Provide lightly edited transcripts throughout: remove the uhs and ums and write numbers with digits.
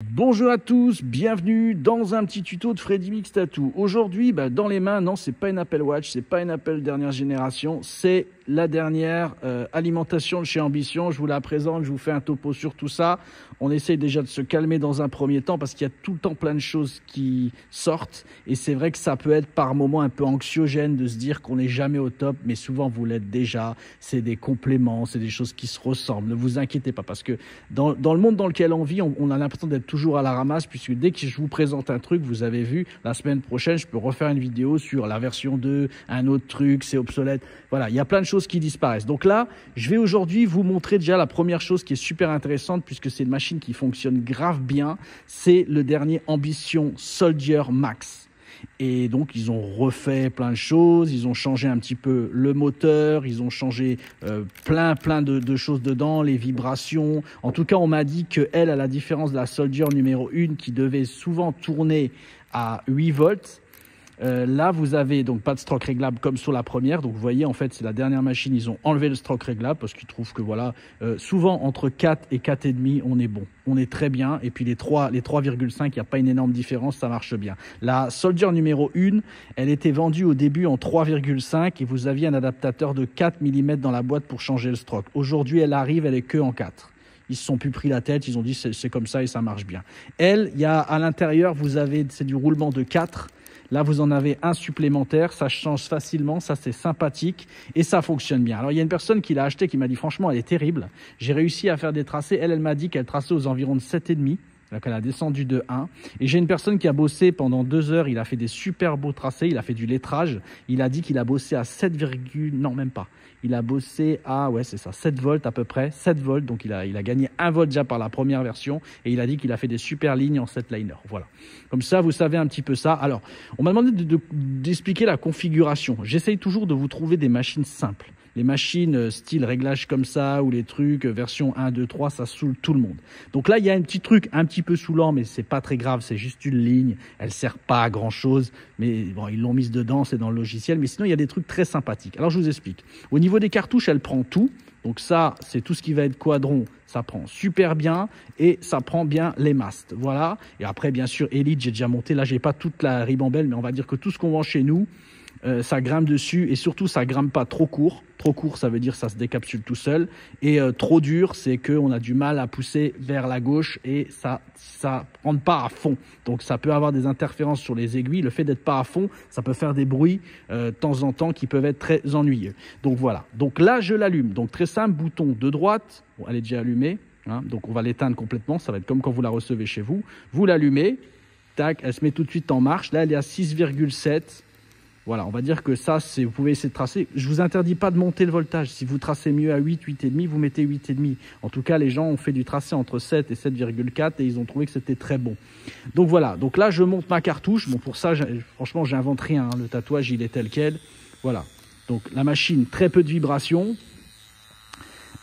Bonjour à tous, bienvenue dans un petit tuto de Freddy Mix Tattoo. Aujourd'hui, dans les mains, non, c'est pas une Apple Watch, c'est pas une Apple dernière génération, c'est la dernière alimentation de chez Ambition. Je vous la présente, je vous fais un topo sur tout ça. On essaye déjà de se calmer dans un premier temps parce qu'il y a tout le temps plein de choses qui sortent. Et c'est vrai que ça peut être par moments un peu anxiogène de se dire qu'on n'est jamais au top, mais souvent vous l'êtes déjà. C'est des compléments, c'est des choses qui se ressemblent. Ne vous inquiétez pas parce que dans le monde dans lequel on vit, on a l'impression d'être toujours à la ramasse puisque dès que je vous présente un truc, vous avez vu, la semaine prochaine, je peux refaire une vidéo sur la version 2, un autre truc, c'est obsolète. Voilà, il y a plein de choses qui disparaissent. Donc là, je vais aujourd'hui vous montrer déjà la première chose qui est super intéressante puisque c'est une machine qui fonctionne grave bien. C'est le dernier Ambition Soldier Max. Et donc, ils ont refait plein de choses, ils ont changé un petit peu le moteur, ils ont changé plein de choses dedans, les vibrations. En tout cas, on m'a dit qu'elle, à la différence de la Soldier numéro 1 qui devait souvent tourner à 8 volts, là, vous avez donc pas de stroke réglable comme sur la première. Donc, vous voyez, en fait, c'est la dernière machine. Ils ont enlevé le stroke réglable parce qu'ils trouvent que, voilà, souvent, entre 4 et 4,5, on est bon. On est très bien. Et puis, les 3,5, il n'y a pas une énorme différence. Ça marche bien. La Soldier numéro 1, elle était vendue au début en 3,5 et vous aviez un adaptateur de 4 mm dans la boîte pour changer le stroke. Aujourd'hui, elle arrive, elle est que en 4. Ils se sont plus pris la tête. Ils ont dit, c'est comme ça et ça marche bien. Elle, il y a à l'intérieur, vous avez, c'est du roulement de 4. Là, vous en avez un supplémentaire, ça change facilement, ça c'est sympathique et ça fonctionne bien. Alors, il y a une personne qui l'a acheté qui m'a dit franchement, elle est terrible. J'ai réussi à faire des tracés. Elle m'a dit qu'elle traçait aux environs de 7,5. Donc, elle a descendu de 1. Et j'ai une personne qui a bossé pendant 2 heures. Il a fait des super beaux tracés. Il a fait du lettrage. Il a dit qu'il a bossé à 7, non, même pas. Il a bossé à, ouais, c'est ça, 7 volts à peu près. 7 volts. Donc, il a gagné 1 volt déjà par la première version. Et il a dit qu'il a fait des super lignes en 7 liner. Voilà. Comme ça, vous savez un petit peu ça. Alors, on m'a demandé d'expliquer la configuration. J'essaye toujours de vous trouver des machines simples. Les machines style réglage comme ça ou les trucs version 1, 2, 3, ça saoule tout le monde. Donc là, il y a un petit truc un petit peu saoulant, mais c'est pas très grave, c'est juste une ligne. Elle sert pas à grand chose, mais bon, ils l'ont mise dedans, c'est dans le logiciel. Mais sinon, il y a des trucs très sympathiques. Alors, je vous explique. Au niveau des cartouches, elle prend tout. Donc ça, c'est tout ce qui va être quadron, ça prend super bien et ça prend bien les mastes. Voilà. Et après, bien sûr, Elite, j'ai déjà monté. Là, j'ai pas toute la ribambelle, mais on va dire que tout ce qu'on vend chez nous, ça grimpe dessus et surtout ça grimpe pas trop court. Trop court, ça veut dire ça se décapsule tout seul. Et trop dur, c'est qu'on a du mal à pousser vers la gauche et ça rentre pas à fond. Donc ça peut avoir des interférences sur les aiguilles. Le fait d'être pas à fond, ça peut faire des bruits de temps en temps qui peuvent être très ennuyeux. Donc voilà. Donc là, je l'allume. Donc très simple, bouton de droite. Bon, elle est déjà allumée. Hein, donc on va l'éteindre complètement. Ça va être comme quand vous la recevez chez vous. Vous l'allumez. Tac, elle se met tout de suite en marche. Là, elle est à 6,7. Voilà, on va dire que ça, vous pouvez essayer de tracer. Je vous interdis pas de monter le voltage. Si vous tracez mieux à 8, 8,5, vous mettez 8,5. En tout cas, les gens ont fait du tracé entre 7 et 7,4 et ils ont trouvé que c'était très bon. Donc voilà, donc là, je monte ma cartouche. Bon, pour ça, franchement, j'invente rien. Hein. Le tatouage, il est tel quel. Voilà, donc la machine, très peu de vibrations.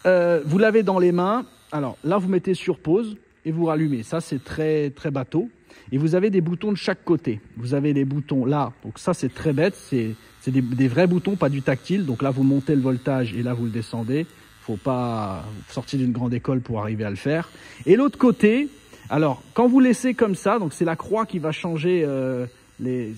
Vous l'avez dans les mains. Alors là, vous mettez sur pause et vous rallumez. Ça, c'est très, très bateau. Et vous avez des boutons de chaque côté. Vous avez les boutons là. Donc ça, c'est très bête. C'est des vrais boutons, pas du tactile. Donc là, vous montez le voltage et là, vous le descendez. Faut pas sortir d'une grande école pour arriver à le faire. Et l'autre côté, alors, quand vous laissez comme ça, donc c'est la croix qui va changer.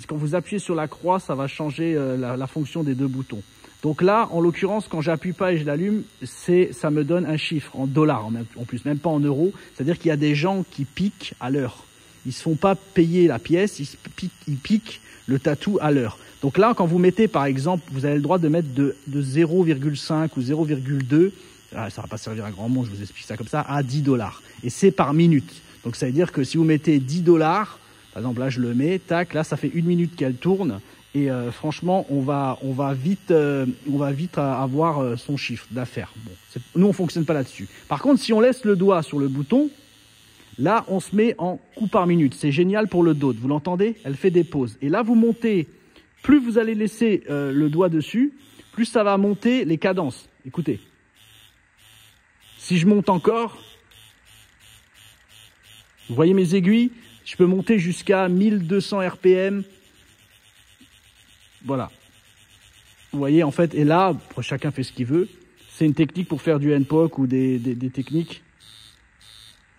Quand vous appuyez sur la croix, ça va changer la fonction des deux boutons. Donc là, en l'occurrence, quand j'appuie pas et je l'allume, ça me donne un chiffre en dollars en plus, même pas en euros. C'est-à-dire qu'il y a des gens qui piquent à l'heure. Ils se font pas payer la pièce, ils piquent le tatou à l'heure. Donc là, quand vous mettez, par exemple, vous avez le droit de mettre de 0,5 ou 0,2, ça va pas servir à grand monde, je vous explique ça comme ça, à 10 $. Et c'est par minute. Donc ça veut dire que si vous mettez 10 $, par exemple là je le mets, tac, là ça fait 1 minute qu'elle tourne. Et franchement, on va vite avoir son chiffre d'affaires. Bon, nous, on fonctionne pas là-dessus. Par contre, si on laisse le doigt sur le bouton, là, on se met en coup par minute. C'est génial pour le dos. Vous l'entendez? Elle fait des pauses. Et là, vous montez. Plus vous allez laisser le doigt dessus, plus ça va monter les cadences. Écoutez. Si je monte encore, vous voyez mes aiguilles? Je peux monter jusqu'à 1200 RPM. Voilà. Vous voyez, en fait, et là, chacun fait ce qu'il veut. C'est une technique pour faire du NPOC ou des techniques.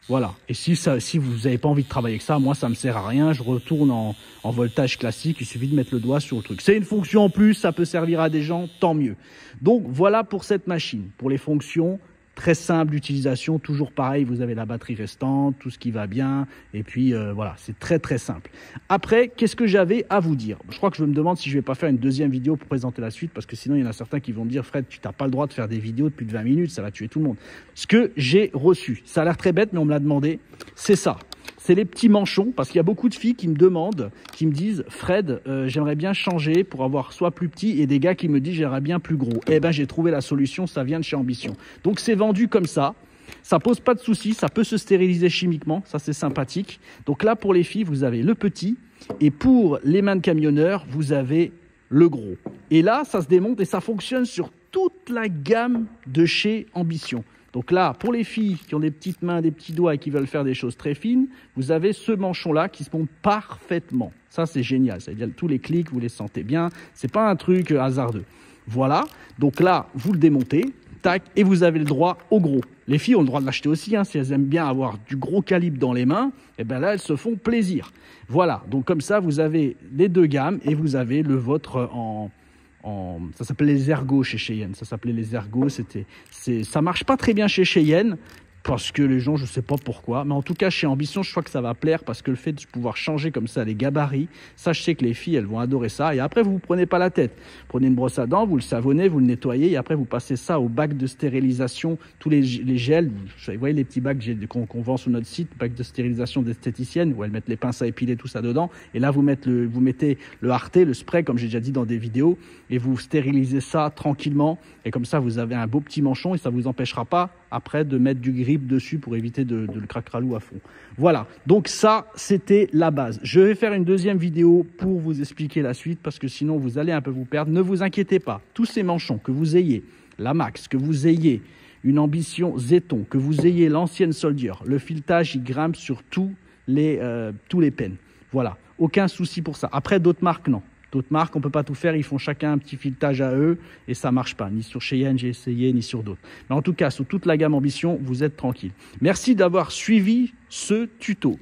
Voilà. Et si vous n'avez pas envie de travailler avec ça, moi, ça me sert à rien. Je retourne en voltage classique. Il suffit de mettre le doigt sur le truc. C'est une fonction en plus. Ça peut servir à des gens. Tant mieux. Donc, voilà pour cette machine. Pour les fonctions, très simple d'utilisation. Toujours pareil. Vous avez la batterie restante, tout ce qui va bien. Et puis, voilà. C'est très, très simple. Après, qu'est-ce que j'avais à vous dire? Je crois que je me demande si je vais pas faire une deuxième vidéo pour présenter la suite. Parce que sinon, il y en a certains qui vont me dire, Fred, tu n'as pas le droit de faire des vidéos de plus de 20 minutes. Ça va tuer tout le monde. Ce que j'ai reçu, ça a l'air très bête, mais on me l'a demandé, c'est ça. C'est les petits manchons, parce qu'il y a beaucoup de filles qui me demandent, qui me disent, Fred, j'aimerais bien changer pour avoir soit plus petit, et des gars qui me disent, j'aimerais bien plus gros. Eh ben, j'ai trouvé la solution, ça vient de chez Ambition. Donc, c'est vendu comme ça. Ça pose pas de soucis, ça peut se stériliser chimiquement, ça c'est sympathique. Donc là, pour les filles, vous avez le petit, et pour les mains de camionneurs, vous avez le gros. Et là, ça se démonte et ça fonctionne sur toute la gamme de chez Ambition. Donc là, pour les filles qui ont des petites mains, des petits doigts et qui veulent faire des choses très fines, vous avez ce manchon-là qui se monte parfaitement. Ça, c'est génial. C'est-à-dire tous les clics, vous les sentez bien. C'est pas un truc hasardeux. Voilà. Donc là, vous le démontez, tac, et vous avez le droit au gros. Les filles ont le droit de l'acheter aussi, hein, si elles aiment bien avoir du gros calibre dans les mains, et ben là, elles se font plaisir. Voilà. Donc comme ça, vous avez les deux gammes et vous avez le vôtre ça s'appelait les ergots chez Cheyenne. Ça s'appelait les ergots. Ça marche pas très bien chez Cheyenne parce que les gens, je sais pas pourquoi, mais en tout cas chez Ambition, je crois que ça va plaire parce que le fait de pouvoir changer comme ça les gabarits, ça je sais que les filles elles vont adorer ça. Et après vous prenez pas la tête, prenez une brosse à dents, vous le savonnez, vous le nettoyez et après vous passez ça au bac de stérilisation, tous les gels. Vous voyez les petits bacs qu'on vend sur notre site, bac de stérilisation d'esthéticiennes où elles mettent les pinces à épiler tout ça dedans. Et là vous mettez le Arte, le spray comme j'ai déjà dit dans des vidéos et vous stérilisez ça tranquillement et comme ça vous avez un beau petit manchon et ça vous empêchera pas après de mettre du grip dessus pour éviter de le cracralou à fond. Voilà, donc ça, c'était la base. Je vais faire une deuxième vidéo pour vous expliquer la suite parce que sinon, vous allez un peu vous perdre. Ne vous inquiétez pas, tous ces manchons, que vous ayez la Max, que vous ayez une Ambition Zeton, que vous ayez l'ancienne Soldier, le filetage, il grimpe sur tous les pens. Voilà, aucun souci pour ça. Après, d'autres marques, non. D'autres marques, on ne peut pas tout faire, ils font chacun un petit filetage à eux et ça ne marche pas. Ni sur Cheyenne, j'ai essayé, ni sur d'autres. Mais en tout cas, sur toute la gamme Ambition, vous êtes tranquille. Merci d'avoir suivi ce tuto.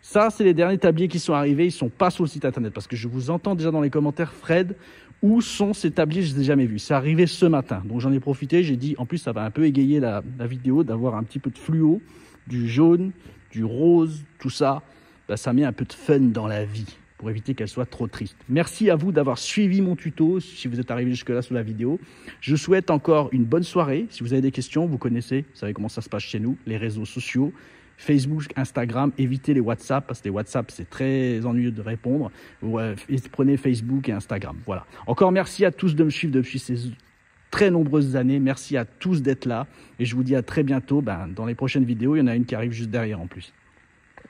Ça, c'est les derniers tabliers qui sont arrivés. Ils ne sont pas sur le site internet parce que je vous entends déjà dans les commentaires, Fred, où sont ces tabliers? Je ne les ai jamais vus. C'est arrivé ce matin. Donc j'en ai profité. J'ai dit, en plus, ça va un peu égayer la vidéo d'avoir un petit peu de fluo, du jaune, du rose, tout ça. Ben, ça met un peu de fun dans la vie, pour éviter qu'elle soit trop triste. Merci à vous d'avoir suivi mon tuto, si vous êtes arrivé jusque-là sous la vidéo. Je souhaite encore une bonne soirée. Si vous avez des questions, vous connaissez, vous savez comment ça se passe chez nous, les réseaux sociaux, Facebook, Instagram, évitez les WhatsApp, parce que les WhatsApp, c'est très ennuyeux de répondre. Prenez Facebook et Instagram. Voilà. Encore merci à tous de me suivre depuis ces très nombreuses années. Merci à tous d'être là. Et je vous dis à très bientôt. Dans les prochaines vidéos, il y en a une qui arrive juste derrière en plus.